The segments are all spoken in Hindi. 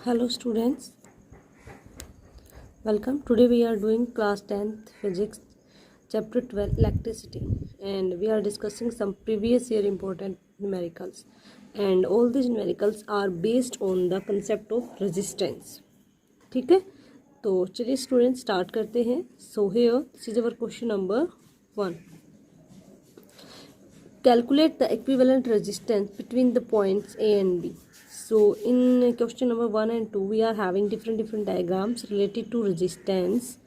Hello students, welcome. Today we are doing class 10th physics chapter 12 electricity and we are discussing some previous year important numericals and all these numericals are based on the concept of resistance. ठीक है, तो चलिए स्टूडेंट स्टार्ट करते हैं. So here this is our question number 1. Calculate the equivalent resistance between the points A and B. So in question number 1 and 2 we are having different diagrams related to resistance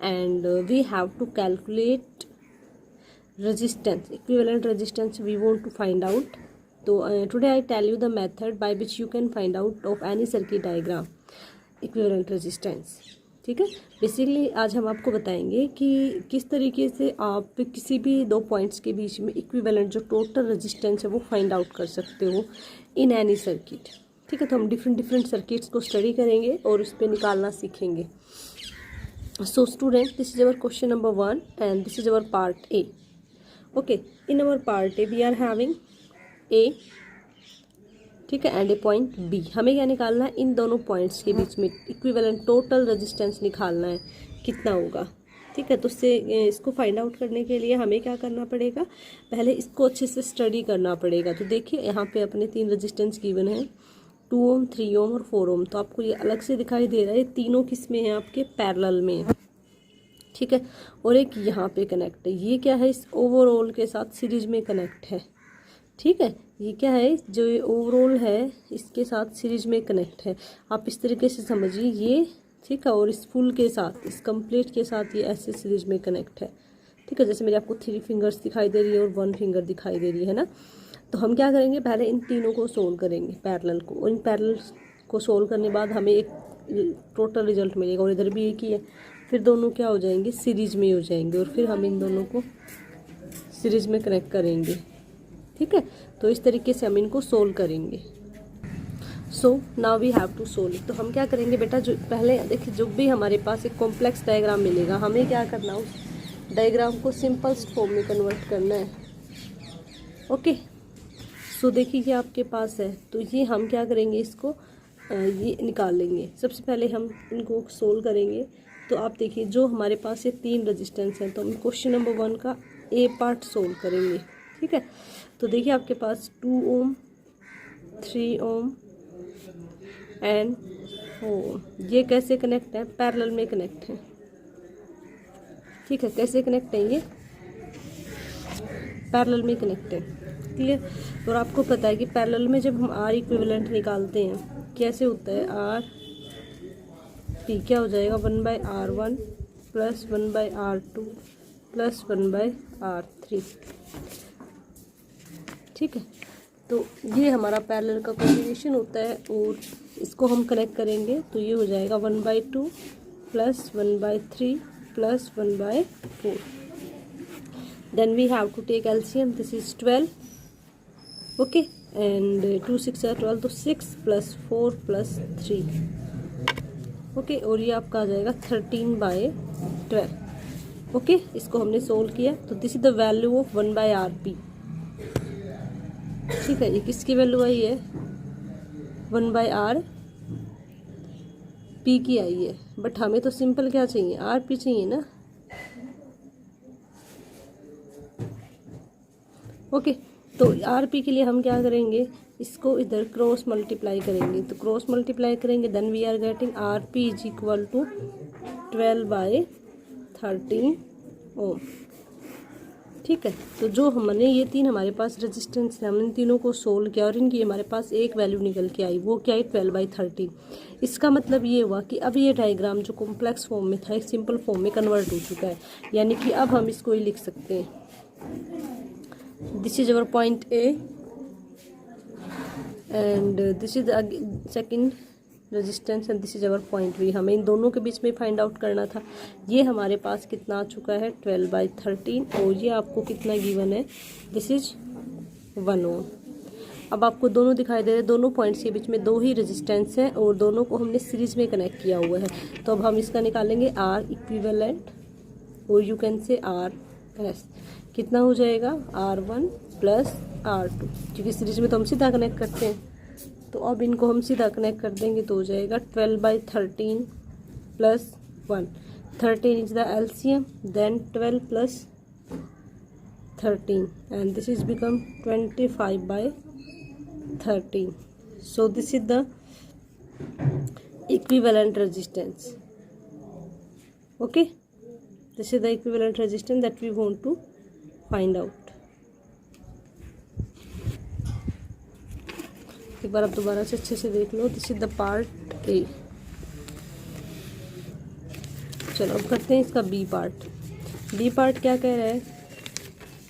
and we have to calculate resistance, equivalent resistance we want to find out. So today I tell you the method by which you can find out of any circuit diagram equivalent resistance. ठीक है, बेसिकली आज हम आपको बताएंगे कि किस तरीके से आप किसी भी दो पॉइंट्स के बीच में इक्विवेलेंट जो टोटल रेजिस्टेंस है वो फाइंड आउट कर सकते हो इन एनी सर्किट. ठीक है, तो हम डिफरेंट सर्किट्स को स्टडी करेंगे और उस पर निकालना सीखेंगे. So student, this is our question number 1 and this is our part A. Okay, in our part A we are having a, ठीक है, एंड ए पॉइंट बी. हमें क्या निकालना है, इन दोनों पॉइंट्स के बीच में इक्विवेलेंट टोटल रेजिस्टेंस निकालना है कितना होगा. ठीक है, तो इसको फाइंड आउट करने के लिए हमें क्या करना पड़ेगा, पहले इसको अच्छे से स्टडी करना पड़ेगा. तो देखिए यहाँ पे अपने 3 रेजिस्टेंस गिवन है, 2 ओम, 3 ओम और 4 ओम. तो आपको ये अलग से दिखाई दे रहा है, तीनों किस में है, आपके पैरेलल में है. ठीक है, और एक यहाँ पे कनेक्ट है, ये क्या है, इस ओवरऑल के साथ सीरीज में कनेक्ट है. ठीक है, ये क्या है, जो ये ओवरऑल है इसके साथ सीरीज में कनेक्ट है. आप इस तरीके से समझिए ये, ठीक है, और इस फुल के साथ, इस कंप्लीट के साथ ये ऐसे सीरीज में कनेक्ट है. ठीक है, जैसे मेरे आपको 3 फिंगर्स दिखाई दे रही है और 1 फिंगर दिखाई दे रही है ना. तो हम क्या करेंगे, पहले इन तीनों को सोल्व करेंगे पैरेलल को, और इन पैरेलल को सोल्व करने बाद हमें एक टोटल रिजल्ट मिलेगा और इधर भी एक ही है. फिर दोनों क्या हो जाएंगे, सीरीज में हो जाएंगे और फिर हम इन दोनों को सीरीज में कनेक्ट करेंगे. ठीक है, तो इस तरीके से हम इनको सोल्व करेंगे. So now we have to solve. तो हम क्या करेंगे बेटा, जो पहले देखिए, जो भी हमारे पास एक कॉम्प्लेक्स डायग्राम मिलेगा हमें क्या करना है, उस डायग्राम को सिंपलेस्ट फॉर्म में कन्वर्ट करना है. ओके, सो देखिए ये आपके पास है, तो ये हम क्या करेंगे, इसको ये निकाल लेंगे. सबसे पहले हम इनको सोल्व करेंगे. तो आप देखिए जो हमारे पास ये 3 रेजिस्टेंस हैं, तो हम क्वेश्चन नंबर 1 का ए पार्ट सोल्व करेंगे. ठीक है, तो देखिए आपके पास 2 ओम, 3 ओम एंड 4 ओम, ये कैसे कनेक्ट है, पैरेलल में कनेक्ट है. ठीक है, कैसे कनेक्ट है, ये पैरेलल में कनेक्ट है. क्लियर. और आपको पता है कि पैरेलल में जब हम आर इक्विवेलेंट निकालते हैं कैसे होता है, आर पी क्या हो जाएगा, 1/R1 plus 1/R2 plus 1/R3. ठीक है, तो ये हमारा पैरेलल का कॉम्बिनेशन होता है और इसको हम कनेक्ट करेंगे तो ये हो जाएगा 1/2 plus 1/3 plus 1/4. Then we have to take LCM. This is 12. Okay, and 2 6 are 12, तो 6 प्लस 4 प्लस 3. ओके, और ये आपका आ जाएगा 13/12. ओके, इसको हमने सोल्व किया. तो this is the value of 1/RP. ठीक है, ये किसकी वैल्यू आई है, 1/R P की आई है. बट हमें तो सिंपल क्या चाहिए, RP चाहिए ना. ओके, तो RP के लिए हम क्या करेंगे, इसको इधर क्रॉस मल्टीप्लाई करेंगे. तो क्रॉस मल्टीप्लाई करेंगे, then we are getting RP is equal to 12/13 ohm. ठीक है, तो जो हमने ये 3 हमारे पास रेजिस्टेंस है, हमने इन तीनों को सोल्व किया और इनकी हमारे पास एक वैल्यू निकल के आई, वो क्या है, 12/13. इसका मतलब ये हुआ कि अब ये डायग्राम जो कॉम्प्लेक्स फॉर्म में था एक सिंपल फॉर्म में कन्वर्ट हो चुका है. यानी कि अब हम इसको ही लिख सकते हैं, this is our point A and this is second resistance and this is our point B. हमें इन दोनों के बीच में फाइंड आउट करना था. ये हमारे पास कितना आ चुका है, 12/13, और ये आपको कितना गिवन है, दिस इज 1 ओम. अब आपको दोनों दिखाई दे रहे हैं, दोनों पॉइंट्स के बीच में 2 ही रेजिस्टेंस हैं और दोनों को हमने सीरीज में कनेक्ट किया हुआ है. तो अब हम इसका निकालेंगे आर इक्विवेलेंट, और you can say R S. कितना हो जाएगा, R1 प्लस R2, क्योंकि सीरीज में तो हम सीधा कनेक्ट करते हैं. तो अब इनको हम सीधा कनेक्ट कर देंगे तो हो जाएगा 12/13 plus 1। 13 is the LCM, then 12 plus 13 and this is become 25/13. So this is the equivalent resistance. Okay, this is the equivalent resistance that we want to find out. एक बार आप दोबारा से अच्छे से देख लो. This is the part A. चलो अब करते हैं इसका बी पार्ट. बी पार्ट क्या कह रहा है,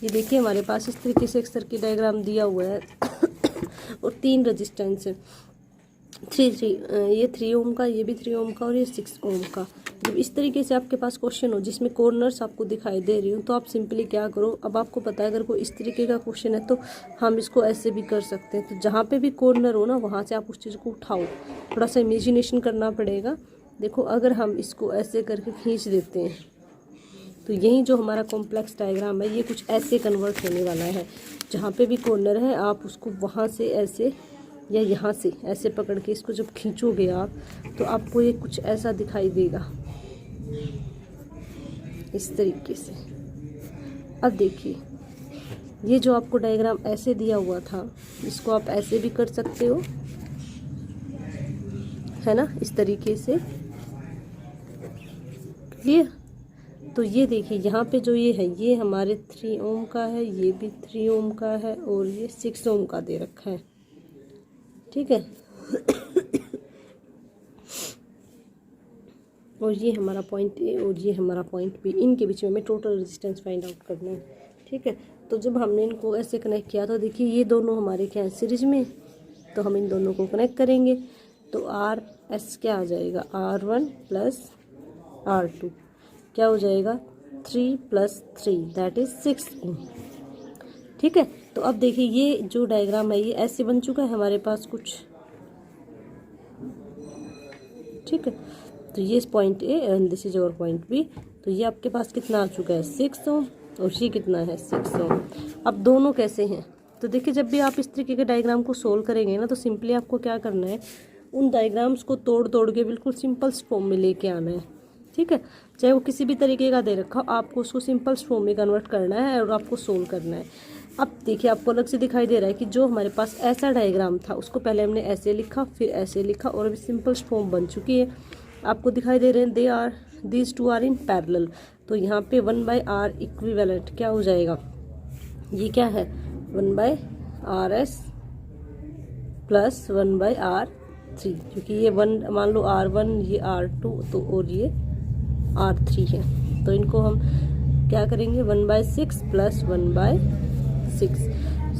ये देखिए हमारे पास इस तरीके से एक सर्किट डायग्राम दिया हुआ है और 3 रेजिस्टेंस है. 3 ये 3 ओम का, ये भी 3 ओम का और ये 6 ओम का. जब इस तरीके से आपके पास क्वेश्चन हो जिसमें कॉर्नर्स आपको दिखाई दे रही हो तो आप सिंपली क्या करो, अब आपको पता है अगर कोई इस तरीके का क्वेश्चन है तो हम इसको ऐसे भी कर सकते हैं. तो जहाँ पे भी कॉर्नर हो ना वहाँ से आप उस चीज़ को उठाओ. थोड़ा सा इमेजिनेशन करना पड़ेगा. देखो अगर हम इसको ऐसे करके खींच देते हैं तो यही जो हमारा कॉम्प्लेक्स डायग्राम है ये कुछ ऐसे कन्वर्ट होने वाला है. जहाँ पे भी कॉर्नर है आप उसको वहाँ से ऐसे या यहाँ से ऐसे पकड़ के इसको जब खींचोगे आप तो आपको ये कुछ ऐसा दिखाई देगा इस तरीके से. अब देखिए ये जो आपको डायग्राम ऐसे दिया हुआ था इसको आप ऐसे भी कर सकते हो, है ना, इस तरीके से. क्लियर. तो ये देखिए यहाँ पे जो ये है ये हमारे 3 ओम का है, ये भी 3 ओम का है और ये 6 ओम का दे रखा है. ठीक है. और ये हमारा पॉइंट ए और ये हमारा पॉइंट बी. इनके बीच में हमें टोटल रेजिस्टेंस फाइंड आउट करना है. ठीक है. तो जब हमने इनको ऐसे कनेक्ट किया तो देखिए ये दोनों हमारे क्या है सीरीज में, तो हम इन दोनों को कनेक्ट करेंगे तो आर एस क्या आ जाएगा, R1 प्लस R2 क्या हो जाएगा 3 + 3 दैट इज 6 ओम. ठीक है. तो अब देखिए ये जो डायग्राम है ये ऐसे बन चुका है हमारे पास कुछ. ठीक है. तो ये point A and this is और पॉइंट बी. तो ये आपके पास कितना आ चुका है 6 ओम और ये कितना है 6 ओम. अब दोनों कैसे हैं, तो देखिए जब भी आप इस तरीके के डायग्राम को सोल्व करेंगे ना तो सिंपली आपको क्या करना है, उन डायग्राम्स को तोड़ तोड़ के बिल्कुल सिंपल फॉर्म में लेके आना है. ठीक है. चाहे वो किसी भी तरीके का दे रखा हो आपको उसको सिंपल फॉर्म में कन्वर्ट करना है और आपको सोल्व करना है. अब देखिए आपको अलग से दिखाई दे रहा है कि जो हमारे पास ऐसा डायग्राम था उसको पहले हमने ऐसे लिखा फिर ऐसे लिखा और अभी सिंपल फॉर्म बन चुकी है. आपको दिखाई दे रहे हैं these two are in parallel. तो यहाँ पे 1/r इक्विवेलेंट क्या हो जाएगा, ये क्या है 1/rs प्लस 1/r3 क्योंकि ये 1 मान लो R1 ये R2 तो और ये R3 है. तो इनको हम क्या करेंगे 1/6 प्लस 1/6.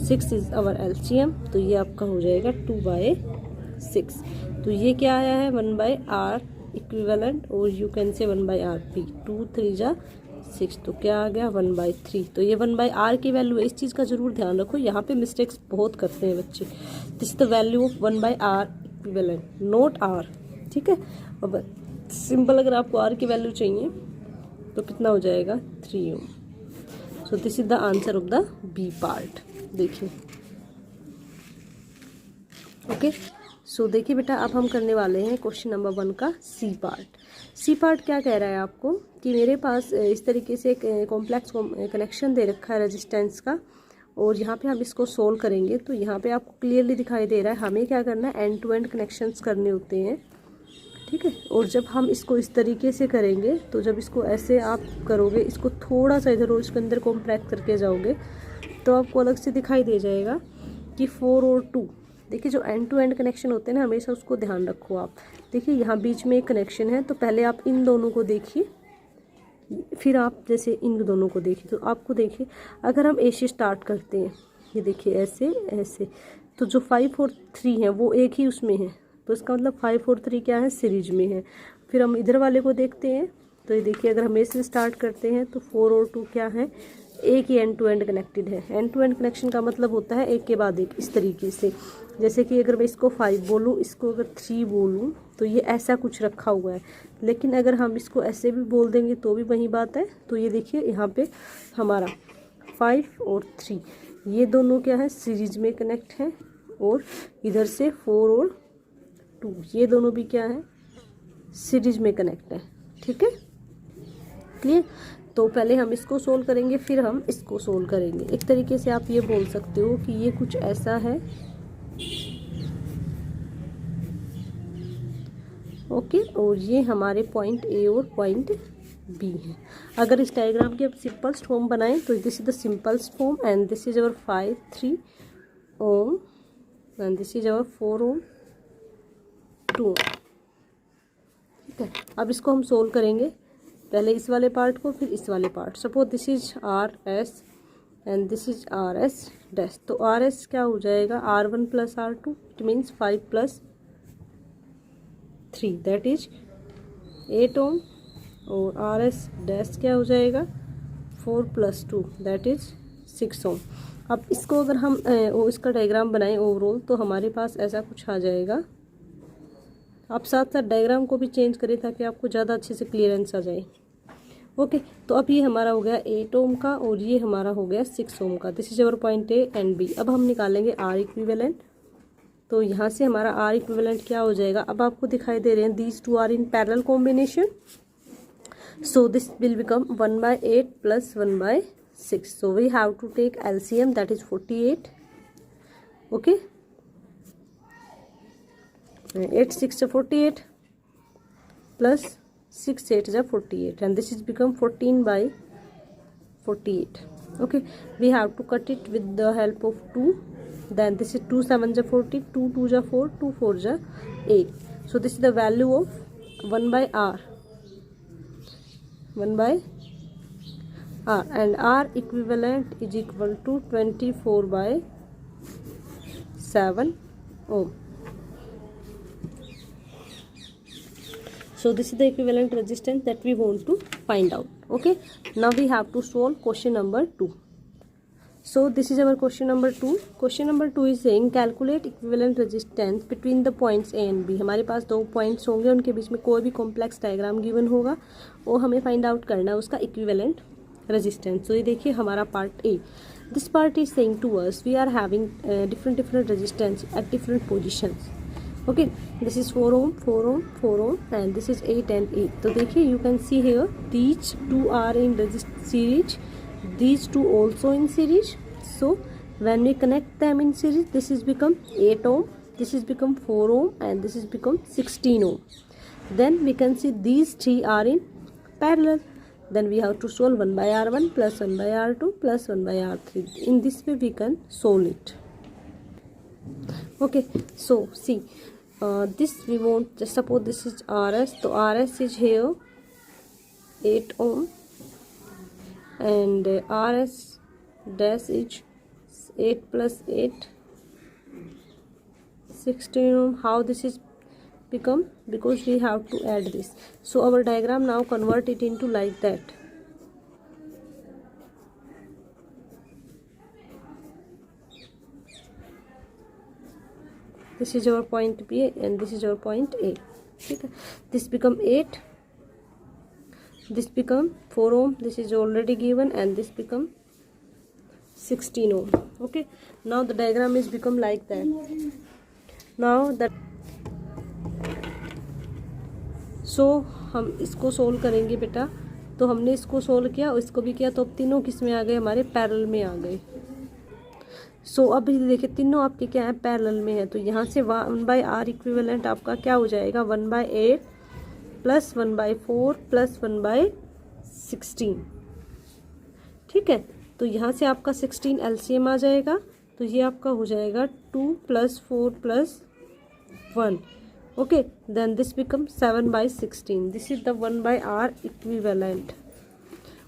6 इज आवर LCM तो ये आपका हो जाएगा 2/6. तो ये क्या आया है 1/r इक्विवेलेंट और यू कैन से 1/rp. 2 3 जा 6 तो क्या आ गया 1/3. तो ये 1/r की वैल्यू है. इस चीज़ का जरूर ध्यान रखो, यहाँ पे मिस्टेक्स बहुत करते हैं बच्चे. This is the value of 1/r equivalent not r. ठीक है. अब सिंपल अगर आपको r की वैल्यू चाहिए तो कितना हो जाएगा 3 ohm. So this is the answer of the B part. देखिए ओके. सो देखिए बेटा अब हम करने वाले हैं क्वेश्चन नंबर 1 का सी पार्ट. सी पार्ट क्या कह रहा है आपको कि मेरे पास इस तरीके से एक कॉम्प्लेक्स कनेक्शन दे रखा है रेजिस्टेंस का और यहाँ पे हम इसको सोल्व करेंगे. तो यहाँ पे आपको क्लियरली दिखाई दे रहा है हमें क्या करना है एंड टू एंड कनेक्शंस करने होते हैं. ठीक है. और जब हम इसको इस तरीके से करेंगे तो जब इसको ऐसे आप करोगे इसको थोड़ा सा इधर और इसके अंदर कॉम्प्रैक्ट करके जाओगे तो आपको अलग से दिखाई दे जाएगा कि 4 और 2. देखिए जो एंड टू एंड कनेक्शन होते हैं ना हमेशा उसको ध्यान रखो आप. देखिए यहाँ बीच में एक कनेक्शन है तो पहले आप इन दोनों को देखिए फिर आप जैसे इन दोनों को देखिए. तो आपको देखिए अगर हम ए से स्टार्ट करते हैं ये देखिए ऐसे ऐसे तो जो 5 और 3 है वो एक ही उसमें है. तो इसका मतलब 5 और 3 क्या है सीरीज में है. फिर हम इधर वाले को देखते हैं तो ये देखिए अगर हम ए से स्टार्ट करते हैं तो 4 और 2 क्या है एक ही एंड टू एंड कनेक्टेड है. एंड टू एंड कनेक्शन का मतलब होता है एक के बाद एक इस तरीके से. जैसे कि अगर मैं इसको 5 बोलूँ इसको अगर 3 बोलूँ तो ये ऐसा कुछ रखा हुआ है. लेकिन अगर हम इसको ऐसे भी बोल देंगे तो भी वही बात है. तो ये देखिए यहाँ पे हमारा 5 और 3 ये दोनों क्या है सीरीज में कनेक्ट हैं और इधर से 4 और 2, ये दोनों भी क्या है, सीरीज में कनेक्ट है। ठीक है, क्लियर। तो पहले हम इसको सोल्व करेंगे, फिर हम इसको सोल्व करेंगे। एक तरीके से आप ये बोल सकते हो कि ये कुछ ऐसा है, ओके, और ये हमारे पॉइंट ए और पॉइंट बी है। अगर इस डायग्राम की आप सिंपलेस्ट फॉर्म बनाएं तो this is the simplest form and this is our 5 3 ohm and this is अवर 4 ओम 2 ओम। ठीक है, अब इसको हम सोल्व करेंगे, पहले इस वाले पार्ट को फिर इस वाले part. Suppose this is R S and this is R S dash, तो आर एस क्या हो जाएगा, R1 plus R2, it means 5 plus 3 that is 8 ओम, और आर एस डैश क्या हो जाएगा 4 प्लस 2 दैट इज 6 ओम। अब इसको अगर हम इसका डायग्राम बनाएं ओवरऑल तो हमारे पास ऐसा कुछ आ जाएगा। आप साथ साथ डायग्राम को भी चेंज करें ताकि आपको ज़्यादा अच्छे से क्लियरेंस आ जाए। ओके, तो अब ये हमारा हो गया 8 ओम का और ये हमारा हो गया 6 ओम का। This is our point A and B. अब हम निकालेंगे आर इक्विवेलेंट, तो यहाँ से हमारा आर इक्विवेलेंट क्या हो जाएगा, अब आपको दिखाई दे रहे हैं these two are in parallel combination, so this will become 1/8 plus 1/6. So we have to take LCM, that is 48. Okay, 8 6 is 48 plus 6 8 is 48 and this is become 14/48. Okay, we have to cut it with the help of 2. Then this is 2 7 is 40, 2 2 is 4, 2 4 is 8. So this is the value of 1/r, 1/r, and R equivalent is equal to 24/7 ohm. So this is the equivalent resistance that we want to find out. Okay, now we have to solve question number 2. So this is our question number 2. Question number 2 is saying calculate equivalent resistance between the points A and B. हमारे पास दो पॉइंट्स होंगे, उनके बीच में कोई भी कॉम्प्लेक्स डायग्राम गिवन होगा और हमें फाइंड आउट करना है उसका इक्विवेलेंट रेजिस्टेंस। तो ये देखिए हमारा part A, this part is saying to us we are having different resistance at different positions. Okay, this is 4 ohm 4 ohm 4 ohm and this is 8 and 8. तो देखिए you can see here these two are in series, these two also in series. So when we connect them in series, this is become 8 ohm, this is become 4 ohm and this is become 16 ohm. Then we can see these three are in parallel. Then we have to solve 1/r1 plus 1/r2 plus 1/r3. In this way we can solve it. Okay, so see this we want, just suppose this is RS, so RS is here 8 ohm and RS dash is 8 plus 8 16 ohm. How this is become, because we have to add this. So our diagram now convert it into like that. This is our point B and this is our point A. Okay, this become 8, this become 4 ohm, this is already given, and this become 16 ohm. Okay, now the diagram is become like that. Now that so हम इसको सोल्व करेंगे बेटा। तो हमने इसको सोल्व किया और इसको भी किया, तो अब तीनों किस में आ गए, हमारे पैरेलल में आ गए। सो अब देखिए तीनों आपके क्या है, पैरेलल में है। तो यहाँ से 1/r इक्विवेलेंट आपका क्या हो जाएगा, 1/8 प्लस 1/4 प्लस 1/16। ठीक है, तो यहाँ से आपका 16 LCM आ जाएगा, तो ये आपका हो जाएगा 2 plus 4 plus 1। Okay, then this become 7/16। This is the 1/r equivalent.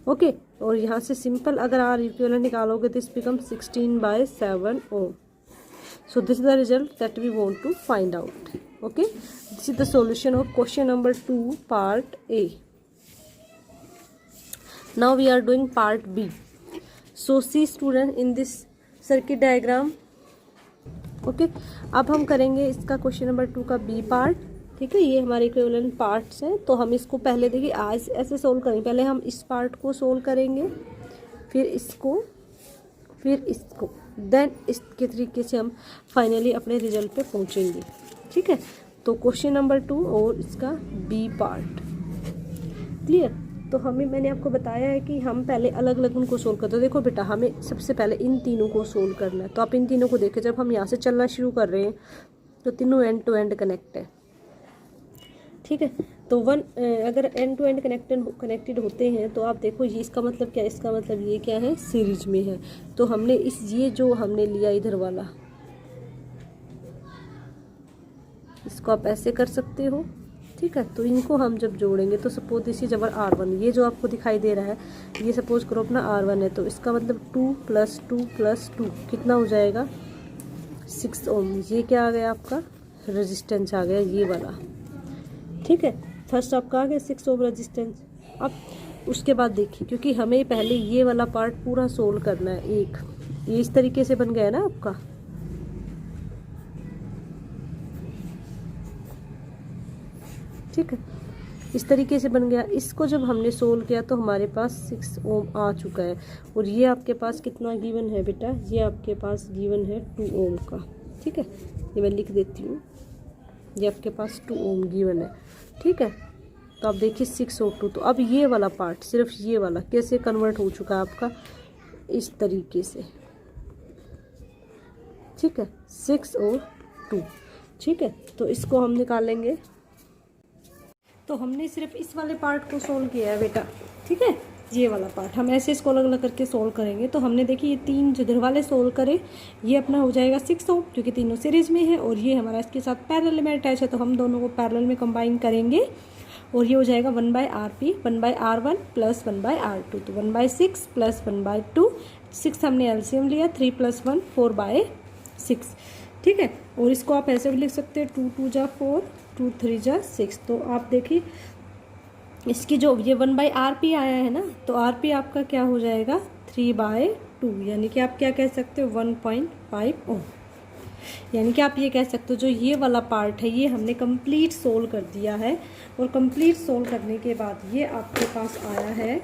Okay, और यहाँ से सिंपल अगर आर इक्विवेलेंट निकालोगे this become 16/7 ohm. So this is the result that we want to find out. Okay, this is the solution of question number 2 part A. Now we are doing part B. So see student in this circuit diagram. Okay, अब हम करेंगे इसका क्वेश्चन नंबर 2 का बी पार्ट। ठीक है, ये हमारे इक्विवेलेंट पार्ट्स हैं। तो हम इसको पहले देखिए आज ऐसे सोल्व करेंगे, पहले हम इस पार्ट को सोल्व करेंगे, फिर इसको, फिर इसको। देन इसके तरीके से हम फाइनली अपने रिजल्ट पे पहुंचेंगे। ठीक है, तो क्वेश्चन नंबर 2 और इसका बी पार्ट क्लियर। तो मैंने आपको बताया है कि हम पहले अलग अलग उनको सोल्व करते हैं। देखो बेटा, हमें सबसे पहले इन तीनों को सोल्व करना है। तो आप इन तीनों को देखें, जब हम यहाँ से चलना शुरू कर रहे हैं तो तीनों एंड टू एंड कनेक्ट है। ठीक है, तो अगर एंड टू एंड कनेक्टेड होते हैं तो आप देखो ये इसका मतलब क्या है, इसका मतलब ये क्या है, सीरीज में है। तो हमने ये जो हमने लिया इधर वाला, इसको आप ऐसे कर सकते हो। ठीक है, तो इनको हम जब जोड़ेंगे तो suppose this is our R1, ये जो आपको दिखाई दे रहा है ये सपोज करो अपना R1 है, तो इसका मतलब 2 + 2 + 2 कितना हो जाएगा 6 ओम। ये क्या आ गया आपका रेजिस्टेंस आ गया ये वाला। ठीक है, फर्स्ट आपका आ गया 6 ओम रेजिस्टेंस। अब उसके बाद देखिए, क्योंकि हमें पहले ये वाला पार्ट पूरा सोल्व करना है, ये इस तरीके से बन गया ना आपका। ठीक है, इस तरीके से बन गया। इसको जब हमने सोल्व किया तो हमारे पास 6 ओम आ चुका है। और ये आपके पास कितना गिवन है बेटा, ये आपके पास गिवन है 2 ओम का। ठीक है, ये मैं लिख देती हूँ, ये आपके पास 2 ओम गिवन है। ठीक है, तो आप देखिए 6 और 2, तो अब ये वाला पार्ट, सिर्फ ये वाला कैसे कन्वर्ट हो चुका है आपका, इस तरीके से। ठीक है, 6 और 2। ठीक है, तो इसको हम निकालेंगे। तो हमने सिर्फ इस वाले पार्ट को सोल्व किया है बेटा। ठीक है, ये वाला पार्ट हम ऐसे इसको अलग अलग करके सोल्व करेंगे। तो हमने देखिए ये 3 जो इधर वाले सोल्व करे, ये अपना हो जाएगा 6 ओम, क्योंकि तीनों सीरीज में है और ये हमारा इसके साथ पैरेलल में अटैच है, तो हम दोनों को पैरेलल में कंबाइन करेंगे और ये हो जाएगा 1/RP 1/R1 + 1/R2, तो 1/6 + 1/2। 6 हमने एलसीएम लिया, 3 + 1 4/6। ठीक है, और इसको आप ऐसे भी लिख सकते हैं 2 2 जा 4 2 3 जा 6। तो आप देखिए इसकी जो ये 1/RP आया है ना, तो RP आपका क्या हो जाएगा 3/2, यानी कि आप क्या कह सकते हो 1.5 ओम। यानी कि आप ये कह सकते हो जो ये वाला पार्ट है ये हमने कंप्लीट सोल्व कर दिया है। और कंप्लीट सोल्व करने के बाद ये आपके पास आया है।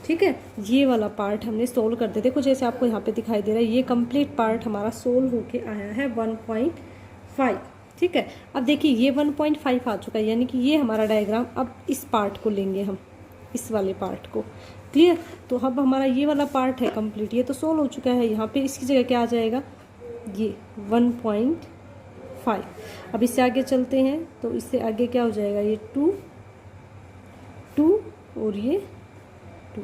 ठीक है, ये वाला पार्ट हमने सोल्व कर दिया। देखो जैसे आपको यहाँ पे दिखाई दे रहा है, ये कंप्लीट पार्ट हमारा सोल्व होके आया है 1.5। ठीक है, अब देखिए ये 1.5 आ चुका है, यानी कि ये हमारा डायग्राम। अब इस पार्ट को लेंगे हम, इस वाले पार्ट को। क्लियर, तो अब हमारा ये वाला पार्ट है कंप्लीट, ये तो सोल्व हो चुका है। यहाँ पे इसकी जगह क्या आ जाएगा, ये 1.5। अब इससे आगे चलते हैं, तो इससे आगे क्या हो जाएगा, ये 2 2 और ये 2।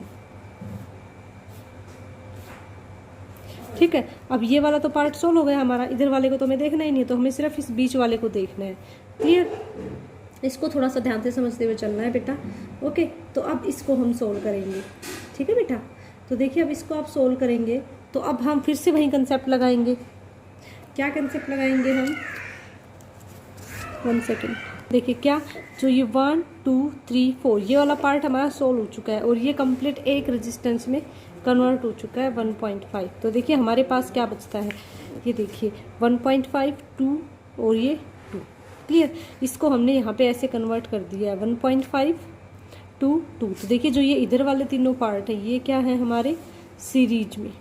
ठीक है, अब ये वाला तो पार्ट सोल्व हो गया हमारा, इधर वाले को तो हमें देखना ही नहीं है, तो हमें सिर्फ इस बीच वाले को देखना है। क्लियर, इसको थोड़ा सा ध्यान से समझते हुए चलना है बेटा। ओके, तो अब इसको हम सोल्व करेंगे। ठीक है बेटा, तो देखिए अब इसको आप सोल्व करेंगे तो अब हम फिर से वही कंसेप्ट लगाएंगे। क्या कंसेप्ट लगाएंगे हम, 1 सेकेंड। देखिए क्या, जो ये 1 2 3 4 ये वाला पार्ट हमारा सोल्व हो चुका है और ये कंप्लीट एक रेजिस्टेंस में कन्वर्ट हो चुका है 1.5। तो देखिए हमारे पास क्या बचता है, ये देखिए 1.5 2 और ये 2। क्लियर, इसको हमने यहाँ पे ऐसे कन्वर्ट कर दिया है 1.5 2 2। तो देखिए जो ये इधर वाले तीनों पार्ट है ये क्या है हमारे सीरीज में।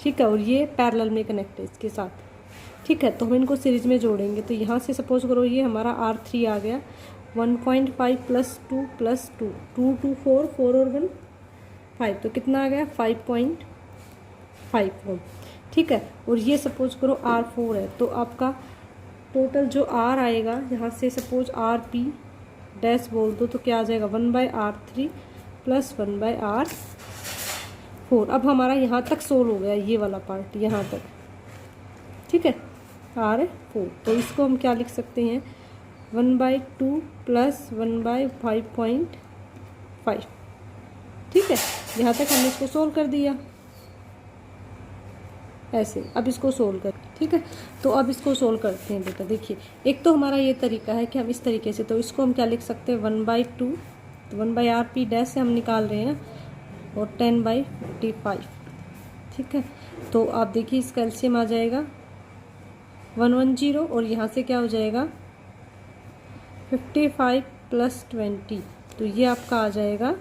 ठीक है, और ये पैरेलल में कनेक्ट है इसके साथ। ठीक है, तो हम इनको सीरीज में जोड़ेंगे। तो यहाँ से सपोज करो ये हमारा R3 आ गया, 1.5 + 2 + 2 2 2 4 4 और 1 5, तो कितना आ गया 5.5 ओम। ठीक है, और ये सपोज करो R4 है, तो आपका टोटल जो R आएगा यहाँ से सपोज RP डैश बोल दो, तो क्या आ जाएगा 1/R3 + 1/R4। अब हमारा यहाँ तक सोल्व हो गया ये वाला पार्ट यहाँ तक। ठीक है, R4, तो इसको हम क्या लिख सकते हैं 1/2 + 1/5.5। ठीक है, यहाँ तक हमने इसको सोल्व कर दिया ऐसे। अब इसको सोल्व कर, ठीक है, तो अब इसको सोल्व करते हैं बेटा। देखिए एक तो हमारा ये तरीका है कि हम इस तरीके से, तो इसको हम क्या लिख सकते हैं 1/2, तो 1/RP डैश से हम निकाल रहे हैं और 10/55। ठीक है, तो आप देखिए इसका एलसीएम आ जाएगा 110 और यहाँ से क्या हो जाएगा 55 + 20, तो ये आपका आ जाएगा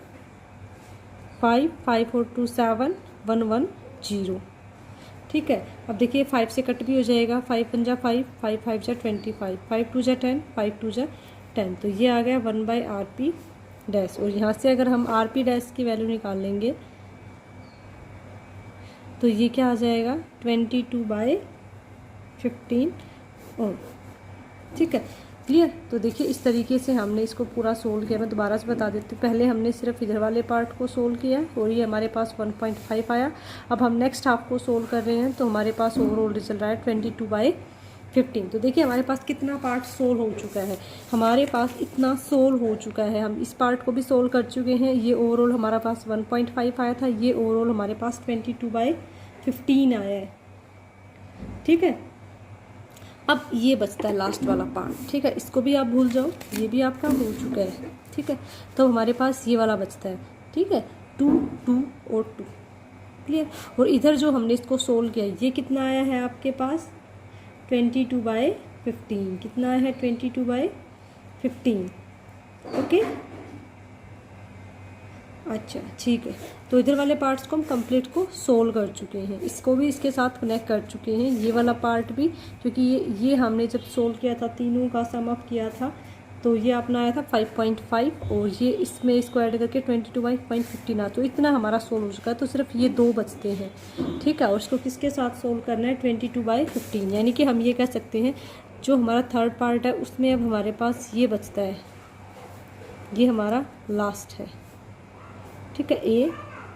5 5 4 2 7 110। ठीक है। अब देखिए 5 से कट भी हो जाएगा, 5 × 5, 5 × 5 = 25, 5 × 2 = 10, 5 × 2 = 10। तो ये आ गया 1/RP डैश। और यहाँ से अगर हम RP डैश की वैल्यू निकाल लेंगे तो ये क्या आ जाएगा 22/15 ओम। ठीक है, क्लियर। तो देखिए इस तरीके से हमने इसको पूरा सोल्व किया। मैं दोबारा से बता देती हूँ, पहले हमने सिर्फ इधर वाले पार्ट को सोल्व किया और ये हमारे पास 1.5 आया। अब हम नेक्स्ट हाफ को सोल्व कर रहे हैं तो हमारे पास ओवरऑल रिजल्ट आया 22/15। तो देखिए हमारे पास कितना पार्ट सोल्व हो चुका है, हमारे पास इतना सोल्व हो चुका है। हम इस पार्ट को भी सोल्व कर चुके हैं। ये ओवरऑल हमारा पास 1.5 आया था, ये ओवरऑल हमारे पास 22/15 आया है। ठीक है, अब ये बचता है लास्ट वाला पार्ट। ठीक है, इसको भी आप भूल जाओ, ये भी आपका हो चुका है। ठीक है, तो हमारे पास ये वाला बचता है। ठीक है, 2, 2 और 2, क्लियर। और इधर जो हमने इसको सोल्व किया ये कितना आया है आपके पास 22/15। कितना आया है 22/15। ओके, अच्छा ठीक है। तो इधर वाले पार्ट्स को हम कंप्लीट को सोल्व कर चुके हैं, इसको भी इसके साथ कनेक्ट कर चुके हैं, ये वाला पार्ट भी, क्योंकि ये हमने जब सोल्व किया था तीनों का सम अप किया था तो ये अपना आया था 5.5 और ये इसमें इसको ऐड करके 22/15 तो इतना हमारा सोल्व हो चुका है। तो सिर्फ ये 2 बचते हैं। ठीक है, और इसको किसके साथ सोल्व करना है 22/15, यानी कि हम ये कह सकते हैं जो हमारा थर्ड पार्ट है उसमें अब हमारे पास ये बचता है, ये हमारा लास्ट है। ठीक है, A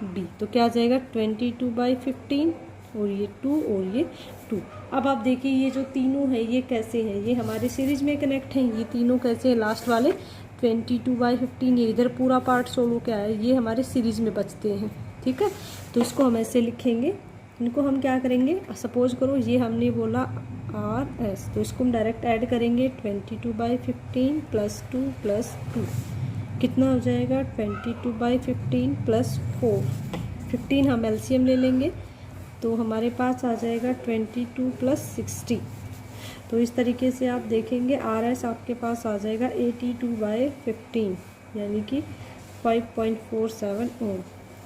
B, तो क्या आ जाएगा 22/15 और ये 2 और ये 2। अब आप देखिए ये जो तीनों है ये कैसे हैं, ये हमारे सीरीज में कनेक्ट हैं। ये तीनों कैसे हैं, लास्ट वाले 22/15 ये इधर पूरा पार्ट सोल्व क्या है, ये हमारे सीरीज में बचते हैं। ठीक है, तो इसको हम ऐसे लिखेंगे, इनको हम क्या करेंगे, सपोज करो ये हमने बोला RS, तो इसको हम डायरेक्ट ऐड करेंगे 22/15 + 2 + 2 कितना हो जाएगा 22/15 + 4, 15 हम LCM ले लेंगे तो हमारे पास आ जाएगा 22 + 60। तो इस तरीके से आप देखेंगे RS आपके पास आ जाएगा 82/15 यानी कि 5.47 ओम।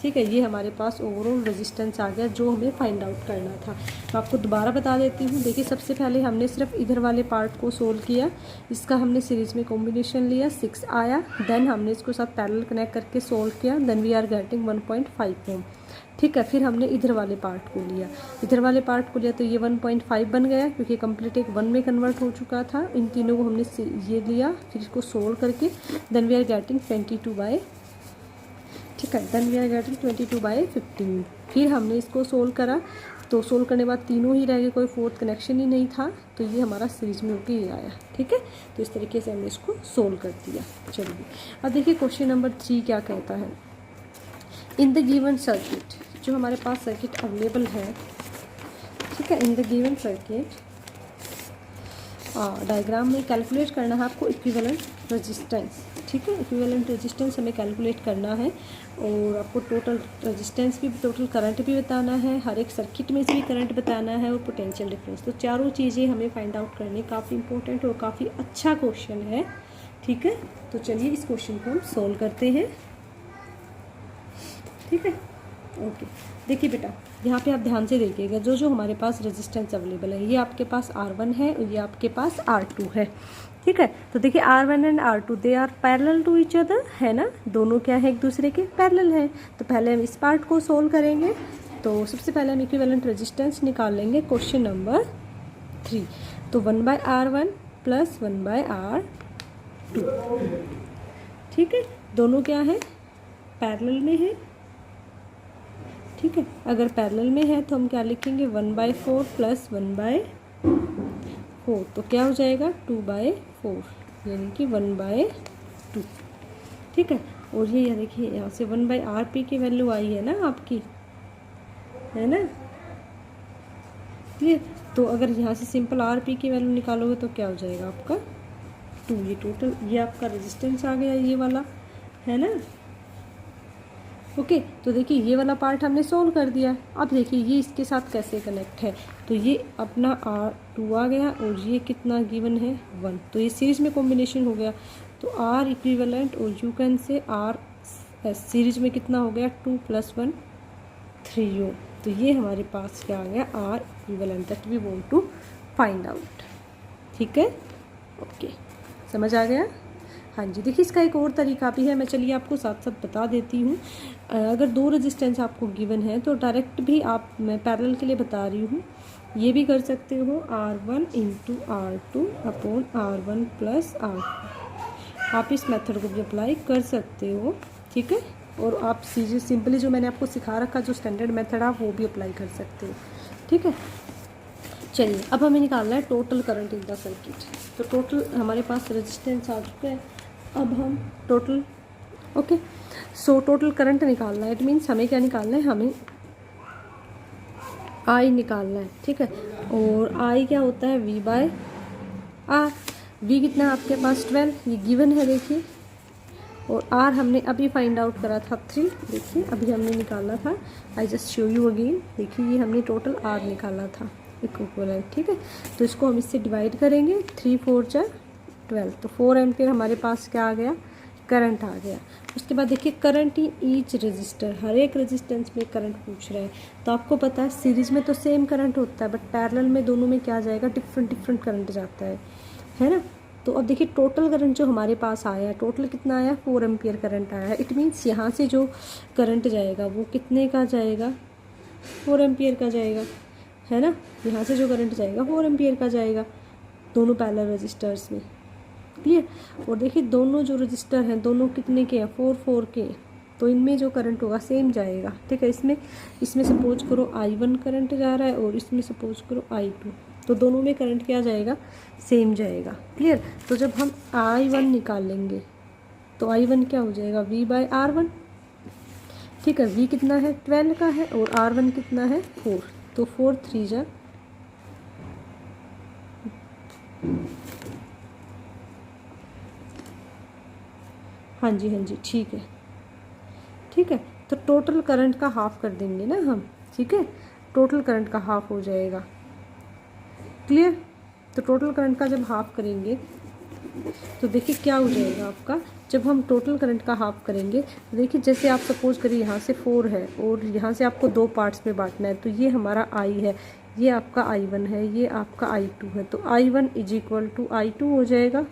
ठीक है, ये हमारे पास ओवरऑल रेजिस्टेंस आ गया जो हमें फाइंड आउट करना था। मैं आपको दोबारा बता देती हूँ। देखिए सबसे पहले हमने सिर्फ इधर वाले पार्ट को सोल्व किया, इसका हमने सीरीज में कॉम्बिनेशन लिया, 6 आया। देन हमने इसको साथ पैरेलल कनेक्ट करके सोल्व किया, देन वी आर गेटिंग 1.5 ओम। ठीक है, फिर हमने इधर वाले पार्ट को लिया, इधर वाले पार्ट को लिया तो ये 1.5 बन गया क्योंकि कंप्लीट एक 1 में कन्वर्ट हो चुका था। इन तीनों को हमने ये लिया, फिर इसको सोल्व करके देन वी आर गेटिंग 22 ठीक है, देन वी आर गेटिंग 22/15। फिर हमने इसको सोल्व करा, तो सोल्व करने के बाद तीनों ही रह गए, कोई फोर्थ कनेक्शन ही नहीं था, तो ये हमारा सीरीज में होके ये आया। ठीक है, तो इस तरीके से हमने इसको सोल्व कर दिया। चलिए अब देखिए क्वेश्चन नंबर 3 क्या कहता है। इन द गिवन सर्किट, जो हमारे पास सर्किट अवेलेबल है, ठीक है, in the given circuit diagram में कैलकुलेट करना है आपको इक्विवेलेंट रेजिस्टेंस। ठीक है, इक्विवेलेंट रेजिस्टेंस हमें कैलकुलेट करना है और आपको टोटल रेजिस्टेंस भी, टोटल करंट भी बताना है, हर एक सर्किट में से भी करंट बताना है और पोटेंशियल डिफरेंस। तो चारों चीज़ें हमें फाइंड आउट करनी, काफ़ी इंपॉर्टेंट और काफ़ी अच्छा क्वेश्चन है। ठीक है, तो चलिए इस क्वेश्चन को हम सोल्व करते हैं। ठीक है, ओके। देखिए बेटा, यहाँ पे आप ध्यान से देखिएगा, जो जो हमारे पास रेजिस्टेंस अवेलेबल है, ये आपके पास R1 है और ये आपके पास R2 है। ठीक है, तो देखिए R1 and R2 they are parallel to each other, है ना, दोनों क्या है एक दूसरे के पैरेलल हैं। तो पहले हम इस पार्ट को सोल्व करेंगे। तो सबसे पहले हम इक्विवेलेंट रेजिस्टेंस निकाल लेंगे क्वेश्चन नंबर 3। तो 1/R1 + 1/R2। ठीक है, दोनों क्या है पैरेलल में है। ठीक है, अगर पैरेलल में है तो हम क्या लिखेंगे 1/4 + 1/4, तो क्या हो जाएगा 2/4 यानी कि 1/2। ठीक है, और ये देखिए यहाँ से 1/RP की वैल्यू आई है ना आपकी, है ना, क्लियर। तो अगर यहाँ से सिंपल RP की वैल्यू निकालोगे तो क्या हो जाएगा आपका 2। ये टोटल ये आपका रेजिस्टेंस आ गया, ये वाला, है ना। ओके, तो देखिए ये वाला पार्ट हमने सोल्व कर दिया। अब देखिए ये इसके साथ कैसे कनेक्ट है, तो ये अपना R2 आ गया और ये कितना गिवन है 1, तो ये सीरीज में कॉम्बिनेशन हो गया। तो R इक्विवेलेंट और you can say R series में कितना हो गया 2 + 1 3 ओम। तो ये हमारे पास क्या आ गया, R equivalent that we want to find out. ठीक है, ओके, समझ आ गया। हाँ जी, देखिए इसका एक और तरीका भी है, मैं चलिए आपको साथ साथ बता देती हूँ। अगर दो रेजिस्टेंस आपको गिवन है तो डायरेक्ट भी आप, मैं पैरेलल के लिए बता रही हूँ, ये भी कर सकते हो, R1 into R2 upon R1 plus R2। आप इस मेथड को भी अप्लाई कर सकते हो। ठीक है, और आप सीधे सिंपली जो मैंने आपको सिखा रखा जो स्टैंडर्ड मेथड आप वो भी अप्लाई कर सकते हो। ठीक है, चलिए अब हमें निकालना है total current in the circuit. तो टोटल हमारे पास रेजिस्टेंस आ चुका है, अब हम total, okay, so total current निकालना है। इट मीन्स हमें क्या निकालना है, हमें आई निकालना है। ठीक है, और आई क्या होता है, V बाय आर। V कितना है आपके पास 12, ये गिवन है देखिए, और R हमने अभी फाइंड आउट करा था 3, देखिए अभी हमने निकाला था। I just show you again, देखिए ये हमने टोटल R निकाला था इक्विवेलेंट। ठीक है, तो इसको हम इससे डिवाइड करेंगे, 3 4 4 12, तो 4 एम्पियर हमारे पास क्या आ गया, करंट आ गया। उसके बाद देखिए करंट इन ईच रजिस्टर, हर एक रेजिस्टेंस में करंट पूछ रहा है। तो आपको पता है सीरीज में तो सेम करंट होता है, बट पैरेलल में दोनों में क्या जाएगा, डिफरेंट डिफरेंट करंट जाता है ना। तो अब देखिए टोटल करंट जो हमारे पास आया है, टोटल कितना आया, 4 एम्पियर करंट आया है। इट मीन्स यहाँ से जो करंट जाएगा वो कितने का जाएगा, 4 एम्पियर का जाएगा, है ना। यहाँ से जो करंट जाएगा 4 एम्पियर का जाएगा, दोनों पैरेलल रजिस्टर्स में। क्लियर। और देखिए दोनों जो रजिस्टर हैं दोनों कितने के हैं, 4 4 के, तो इनमें जो करंट होगा सेम जाएगा। ठीक है, इसमें सपोज करो I1 करंट जा रहा है और इसमें सपोज करो I2, तो दोनों में करंट क्या जाएगा, सेम जाएगा। क्लियर। तो जब हम I1 निकालेंगे तो I1 क्या हो जाएगा, V बाय R1। ठीक है, V कितना है, 12 का है, और R1 कितना है, 4, तो 4 3 जा, हाँ जी ठीक है। ठीक है, तो टोटल करंट का हाफ कर देंगे ना हम। ठीक है, टोटल करंट का हाफ हो जाएगा। क्लियर। तो टोटल करंट का जब हाफ करेंगे तो देखिए क्या हो जाएगा आपका, जब हम टोटल करंट का हाफ करेंगे तो देखिए जैसे आप सपोज करिए यहाँ से 4 है और यहाँ से आपको 2 पार्ट्स में बांटना है, तो ये हमारा I है, ये आपका I1 है, ये आपका I2 है। तो I1 is equal to I2 हो जाएगा,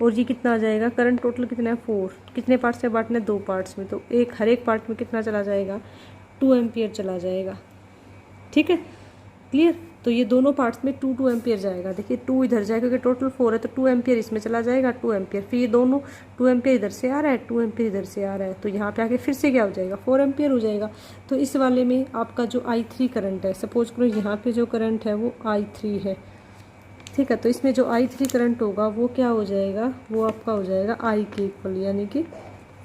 और ये कितना आ जाएगा, करंट टोटल कितना है, 4, कितने पार्ट्स में बांटना है, 2 पार्ट्स में, तो हर एक पार्ट में कितना चला जाएगा, 2 एम्पियर चला जाएगा। ठीक है, क्लियर। तो ये दोनों पार्ट्स में 2 2 एम्पियर जाएगा। देखिए 2 इधर जाएगा क्योंकि टोटल 4 है, तो 2 एम्पियर इसमें चला जाएगा, 2 एम्पियर, फिर ये दोनों 2 एम्पियर इधर से आ रहा है, 2 एम्पियर इधर से आ रहा है, तो यहाँ पे आके फिर से क्या हो जाएगा, 4 एम्पियर हो जाएगा। तो इस वाले में आपका जो I3 करंट है, सपोज करो यहाँ पे जो करंट है वो I3 है। ठीक है, तो इसमें जो I3 करंट होगा वो क्या हो जाएगा, वो आपका हो जाएगा I के इक्वल, यानी कि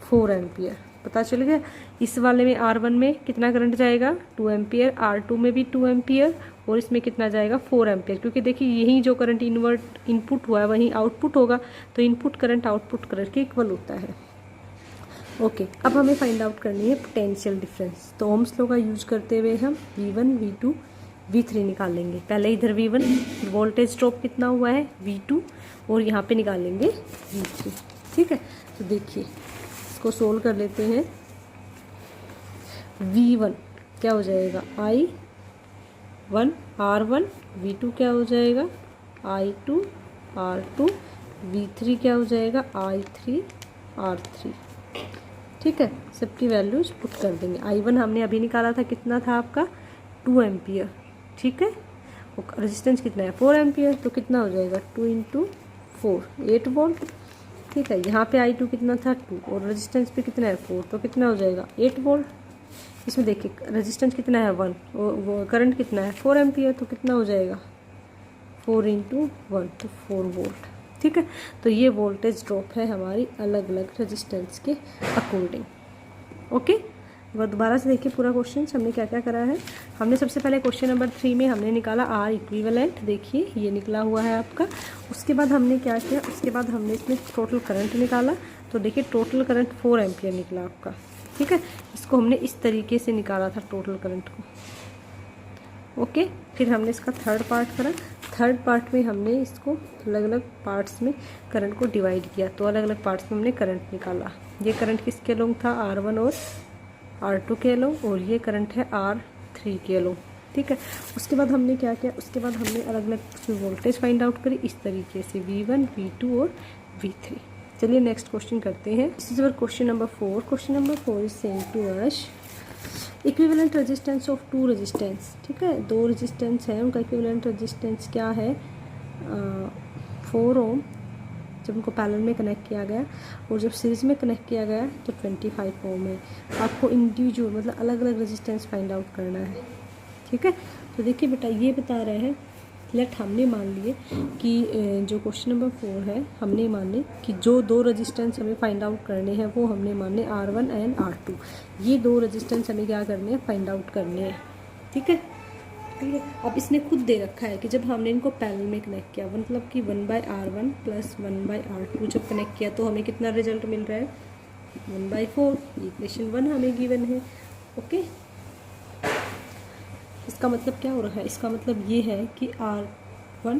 4 एम्पियर। पता चल गया। इस वाले में R1 में कितना करंट जाएगा, 2 एम्पियर, R2 में भी 2 एम्पियर, और इसमें कितना जाएगा, 4 एम्पियर, क्योंकि देखिए यही जो करंट इनपुट हुआ है वहीं आउटपुट होगा, तो इनपुट करंट आउटपुट करंट के इक्वल होता है। ओके, अब हमें फाइंड आउट करनी है पोटेंशियल डिफरेंस। तो ओम्स लॉ का यूज करते हुए हम V1 V2 V3 निकालेंगे। पहले इधर V1 वोल्टेज ड्रॉप कितना हुआ है, V2, और यहाँ पे निकालेंगे V3। ठीक है, तो देखिए इसको सोल्व कर लेते हैं। V1 क्या हो जाएगा, I1 R1, V2 क्या हो जाएगा, I2 R2, V3 क्या हो जाएगा, I3 R3। ठीक है, सबकी वैल्यूज पुट कर देंगे। I1 हमने अभी निकाला था, कितना था आपका, 2 एम्पियर। ठीक है, और रेजिस्टेंस कितना है, 4 एम्पियर, तो कितना हो जाएगा, 2 × 4 8 वोल्ट। ठीक है, यहाँ पे I2 कितना था, 2, और रेजिस्टेंस पे कितना है, 4, तो कितना हो जाएगा, 8 वोल्ट। इसमें देखिए रेजिस्टेंस कितना है, 1, वो करंट कितना है, 4 एम्पियर, तो कितना हो जाएगा, 4 × 1, तो 4 वोल्ट। ठीक है, तो ये वोल्टेज ड्रॉप है हमारी अलग अलग रेजिस्टेंस के अकॉर्डिंग। ओके, एक बार दोबारा से देखिए पूरा क्वेश्चन हमने क्या क्या करा है। हमने सबसे पहले क्वेश्चन नंबर 3 में हमने निकाला R इक्विवेलेंट, देखिए ये निकला हुआ है आपका। उसके बाद हमने क्या किया, उसके बाद हमने इसमें टोटल करंट निकाला, तो देखिए टोटल करंट 4 एम्पियर निकला आपका। ठीक है, इसको हमने इस तरीके से निकाला था टोटल करंट को। ओके, फिर हमने इसका थर्ड पार्ट करा। थर्ड पार्ट में हमने इसको अलग अलग पार्ट्स में करंट को डिवाइड किया, तो अलग अलग पार्ट्स में हमने करंट निकाला। ये करंट किसके अलोंग था, R1 और R2 के अलोंग, और ये करंट है 3 के लो, ठीक है। उसके बाद हमने क्या किया, उसके बाद हमने अलग अलग वोल्टेज फाइंड आउट करी इस तरीके से V1, V2 और V3। चलिए नेक्स्ट क्वेश्चन करते हैं। This is our question number 4। Question number 4 is saying to us equivalent resistance of 2 resistance, ठीक है। 2 रेजिस्टेंस है, उनका इक्विवेलेंट रेजिस्टेंस क्या है, 4 ओम जब उनको पैरेलल में कनेक्ट किया गया और जब सीरीज़ में कनेक्ट किया गया तो 25 ओम है। आपको इंडिविजुअल मतलब अलग अलग रेजिस्टेंस फाइंड आउट करना है, ठीक है। तो देखिए बेटा ये बता रहे हैं, लेट हमने मान लिए कि जो क्वेश्चन नंबर 4 है हमने माने कि जो 2 रेजिस्टेंस हमें फाइंड आउट करने हैं वो हमने माने R1 एंड R2। ये 2 रेजिस्टेंस हमें क्या करने हैं, फाइंड आउट करने हैं, ठीक है। ठीक है, अब इसने खुद दे रखा है कि जब हमने इनको पैरेलल में कनेक्ट किया मतलब कि 1/R1 प्लस 1/R2 जब कनेक्ट किया तो हमें कितना रिजल्ट मिल रहा है, 1/4। इक्वेशन 1 हमें गिवन है, ओके। इसका मतलब क्या हो रहा है, इसका मतलब ये है कि R1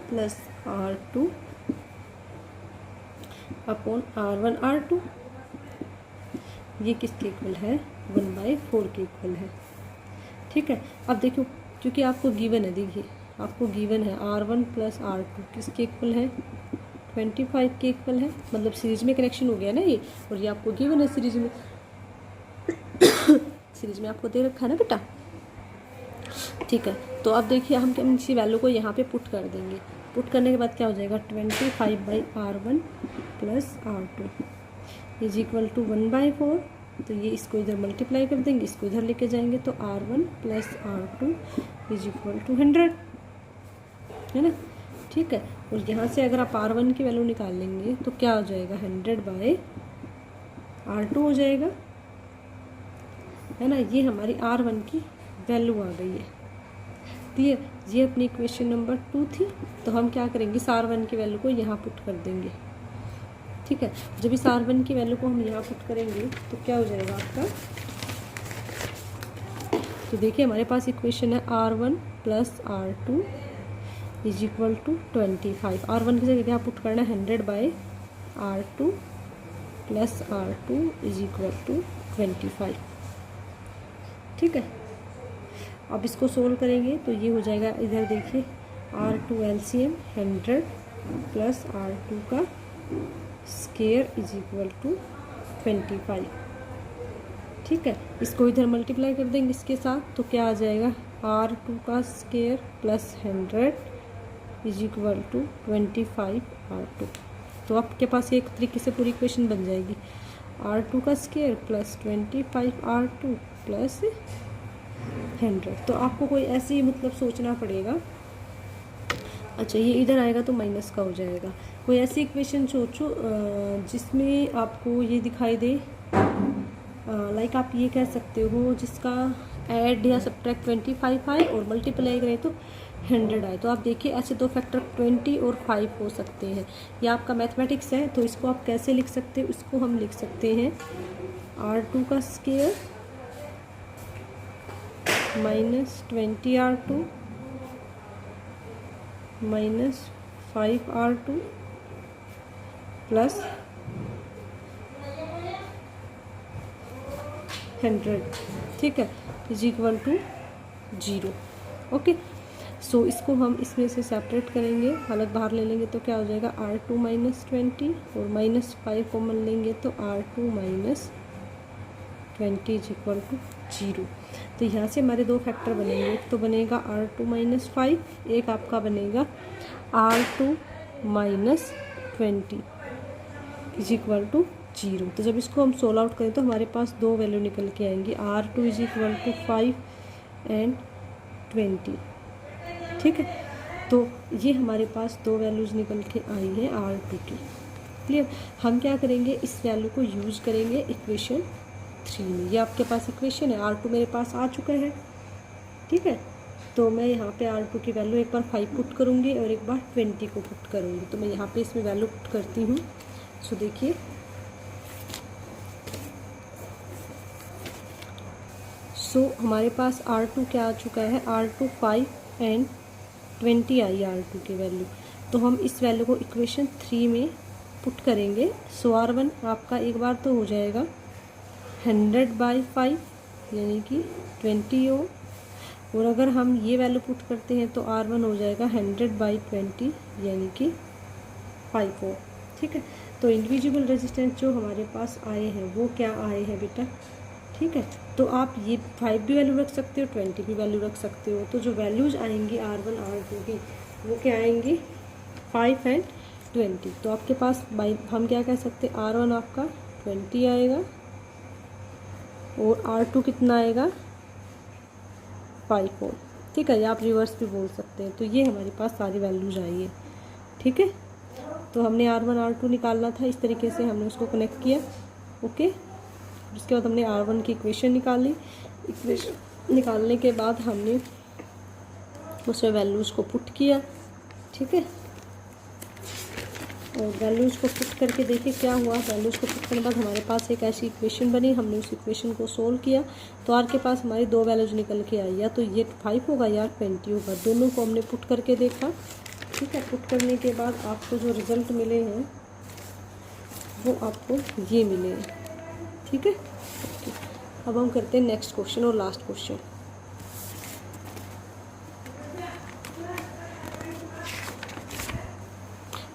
plus R2 upon R1 R2 ये किसके इक्वल है, 1/4 के इक्वल है, ठीक है। अब देखो क्योंकि आपको गिवन है, देखिए आपको गिवन है R1 प्लस R2 किसके इक्वल है, 25 के इक्वल है, मतलब सीरीज में कनेक्शन हो गया ना ये, और ये आपको गिवन है सीरीज में सीरीज में आपको दे रखा है ना बेटा, ठीक है। तो अब देखिए हम इसी वैल्यू को यहाँ पे पुट कर देंगे। पुट करने के बाद क्या हो जाएगा, 25/R1 plus R2 is equal to 1/4। तो ये इसको इधर मल्टीप्लाई कर देंगे, इसको इधर लेके जाएंगे तो R1 plus R2 is equal to 100, है ना, ठीक है। और यहाँ से अगर आप R1 की वैल्यू निकाल लेंगे तो क्या हो जाएगा, 100/R2 हो जाएगा, है ना। ये हमारी R1 की वैल्यू आ गई है, क्लियर। ये अपनी इक्वेशन नंबर 2 थी। तो हम क्या करेंगे, इस R1 की वैल्यू को यहाँ पुट कर देंगे, ठीक है। जब इस R1 की वैल्यू को हम यहाँ पुट करेंगे तो क्या हो जाएगा आपका, तो देखिए हमारे पास इक्वेशन है R1 plus R2 is equal to 25। R1 की जगह क्या पुट करना है, 100/R2 plus R2 is equal to 25, ठीक है। अब इसको सोल्व करेंगे तो ये हो जाएगा, इधर देखिए R2 LCM 100 प्लस R2 का स्केयर इज इक्वल टू 25, ठीक है। इसको इधर मल्टीप्लाई कर देंगे इसके साथ तो क्या आ जाएगा, R2 का square plus 100 is equal to 25R2। तो आपके पास एक तरीके से पूरी इक्वेशन बन जाएगी, R2 का स्केयर प्लस 25R2 प्लस 100। तो आपको कोई ऐसे ही मतलब सोचना पड़ेगा, अच्छा ये इधर आएगा तो माइनस का हो जाएगा। कोई ऐसी इक्वेशन सोचो जिसमें आपको ये दिखाई दे, लाइक आप ये कह सकते हो जिसका ऐड या सब्ट्रैक्ट 25 आए और मल्टीप्लाई करें तो 100 आए। तो आप देखिए ऐसे दो फैक्टर 20 और 5 हो सकते हैं। ये आपका मैथमेटिक्स है तो इसको आप कैसे लिख सकते हैं, इसको हम लिख सकते हैं R2 का square minus 20R2 minus 5R2 plus 100, ठीक है, इज इक्वल टू 0, ओके। सो इसको हम इसमें से सेपरेट करेंगे, अलग बाहर ले लेंगे तो क्या हो जाएगा, R2 माइनस 20 और माइनस 5 कॉमन लेंगे तो R2 minus 20 is equal to 0। तो यहाँ से हमारे दो फैक्टर बनेंगे, एक तो बनेगा R2 माइनस 5, एक आपका बनेगा R2 minus 20 is equal to 0। तो जब इसको हम सोल्व आउट करें तो हमारे पास दो वैल्यू निकल के आएंगी, R2 is equal to 5 and 20, ठीक है। तो ये हमारे पास दो वैल्यूज़ निकल के आई हैं R2 की, क्लियर। हम क्या करेंगे, इस वैल्यू को यूज़ करेंगे इक्वेशन 3 में। ये आपके पास इक्वेशन है, R2 मेरे पास आ चुका है, ठीक है। तो मैं यहाँ पे R2 की वैल्यू एक बार 5 पुट करूँगी और एक बार 20 को पुट करूँगी। तो मैं यहाँ पे इसमें वैल्यू पुट करती हूँ। सो देखिए हमारे पास R2 क्या आ चुका है, R2 5 एंड 20 आई R2 की वैल्यू। तो हम इस वैल्यू को इक्वेशन 3 में पुट करेंगे। सो R1 आपका एक बार तो हो जाएगा 100/5 यानी कि 20 ओम, और अगर हम ये वैल्यू पुट करते हैं तो R1 हो जाएगा 100/20 यानी कि 5 ओम। ठीक है, तो इंडिविजुअल रेजिस्टेंस जो हमारे पास आए हैं वो क्या आए हैं बेटा, ठीक है। तो आप ये 5 भी वैल्यू रख सकते हो, 20 भी वैल्यू रख सकते हो। तो जो वैल्यूज़ आएंगी R1 R2 की वो क्या आएंगी, 5 एंड 20। तो आपके पास बाई हम क्या कह सकते हैं, R1 आपका 20 आएगा और R2 कितना आएगा, 5 ओम। ठीक है, या आप रिवर्स भी बोल सकते हैं। तो ये हमारे पास सारी वैल्यूज आई है। ठीक है, तो हमने R1 R2 निकालना था, इस तरीके से हमने उसको कनेक्ट किया। ओके, उसके बाद हमने R1 की इक्वेशन निकाली। इक्वेशन निकालने के बाद हमने उसमें वैल्यूज़ को पुट किया। ठीक है, और वैल्यूज़ को पुट करके देखिए क्या हुआ। वैल्यूज़ को पुट करने के बाद हमारे पास एक ऐसी इक्वेशन बनी, हमने उस इक्वेशन को सोल्व किया तो आर के पास हमारी दो वैल्यूज निकल के आई, या तो ये 5 होगा या 20 होगा। दोनों को हमने पुट करके देखा। ठीक है, पुट करने के बाद आपको जो रिजल्ट मिले हैं वो आपको ये मिले हैं। ठीक है, ओके। अब हम करते हैं नेक्स्ट क्वेश्चन और लास्ट क्वेश्चन।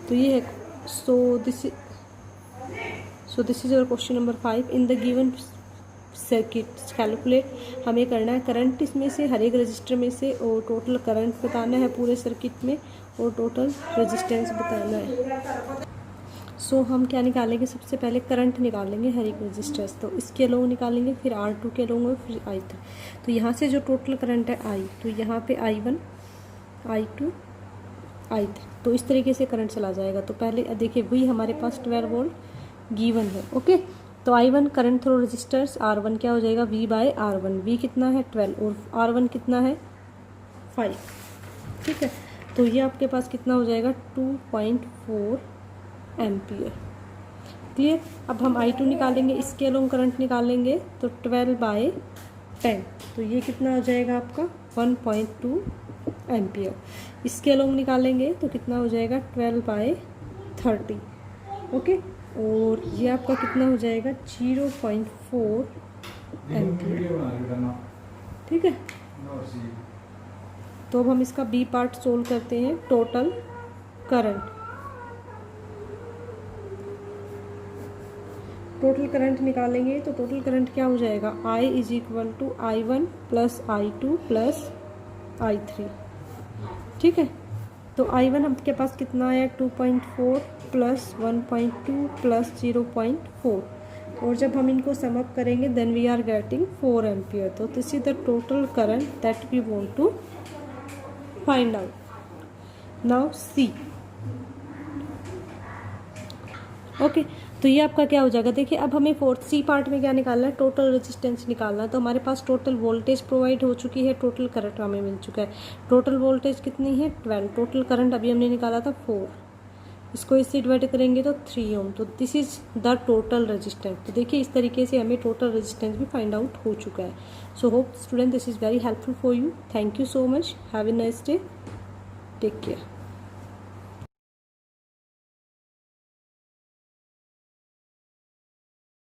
तो ये है सो this is your question number 5। In the given circuit calculate, हमें करना है करंट इसमें से हर एक रजिस्टर में से, और टोटल करंट बताना है पूरे सर्किट में, और टोटल रेजिस्टेंस बताना है। सो हम क्या निकालेंगे, सबसे पहले करंट निकालेंगे हर एक रजिस्टर्स। तो इसके अलोंग निकालेंगे, फिर R2 के अलोंग और फिर I3। तो यहाँ से जो टोटल करंट है I, तो यहाँ पे I1 I2 I3, तो इस तरीके से करंट चला जाएगा। तो पहले देखिए वही हमारे पास 12 वोल्ट गिवन है। ओके, तो I1 current through registers, R1 क्या हो जाएगा V/R1। V कितना है 12 और R1 कितना है 5। ठीक है, तो ये आपके पास कितना हो जाएगा 2.4 एम्पियर। क्लियर। अब हम I2 निकालेंगे, इसके अलोंग करंट निकालेंगे तो 12/10, तो ये कितना हो जाएगा आपका 1.2 एम्पियर। इसके अलोंग निकालेंगे तो कितना हो जाएगा 12/30। ओके, और ये आपका कितना हो जाएगा 0.4 एम्पियर। ठीक है, तो अब हम इसका बी पार्ट सोल्व करते हैं। टोटल करंट निकालेंगे तो टोटल करंट क्या हो जाएगा, I = I1 + I2 + I3। ठीक है, तो I1 आपके पास कितना आया 2.4 + 1.2 + 0.4, और जब हम इनको सम अप करेंगे then we are getting 4 ampere. तो this is the total current that we want to find out. Now see. Okay, तो ये आपका क्या हो जाएगा, देखिए अब हमें फोर्थ सी पार्ट में क्या निकालना है, टोटल रेजिस्टेंस निकालना है। तो हमारे पास टोटल वोल्टेज प्रोवाइड हो चुकी है, टोटल करंट हमें मिल चुका है। टोटल वोल्टेज कितनी है 12, टोटल करंट अभी हमने निकाला था 4, इसको इससे डिवाइड करेंगे तो 3 ओम। तो this is the total resistance. तो देखिए इस तरीके से हमें टोटल रेजिस्टेंस भी फाइंड आउट हो चुका है। So hope student this is very helpful for you. Thank you so much, have a nice day, take care.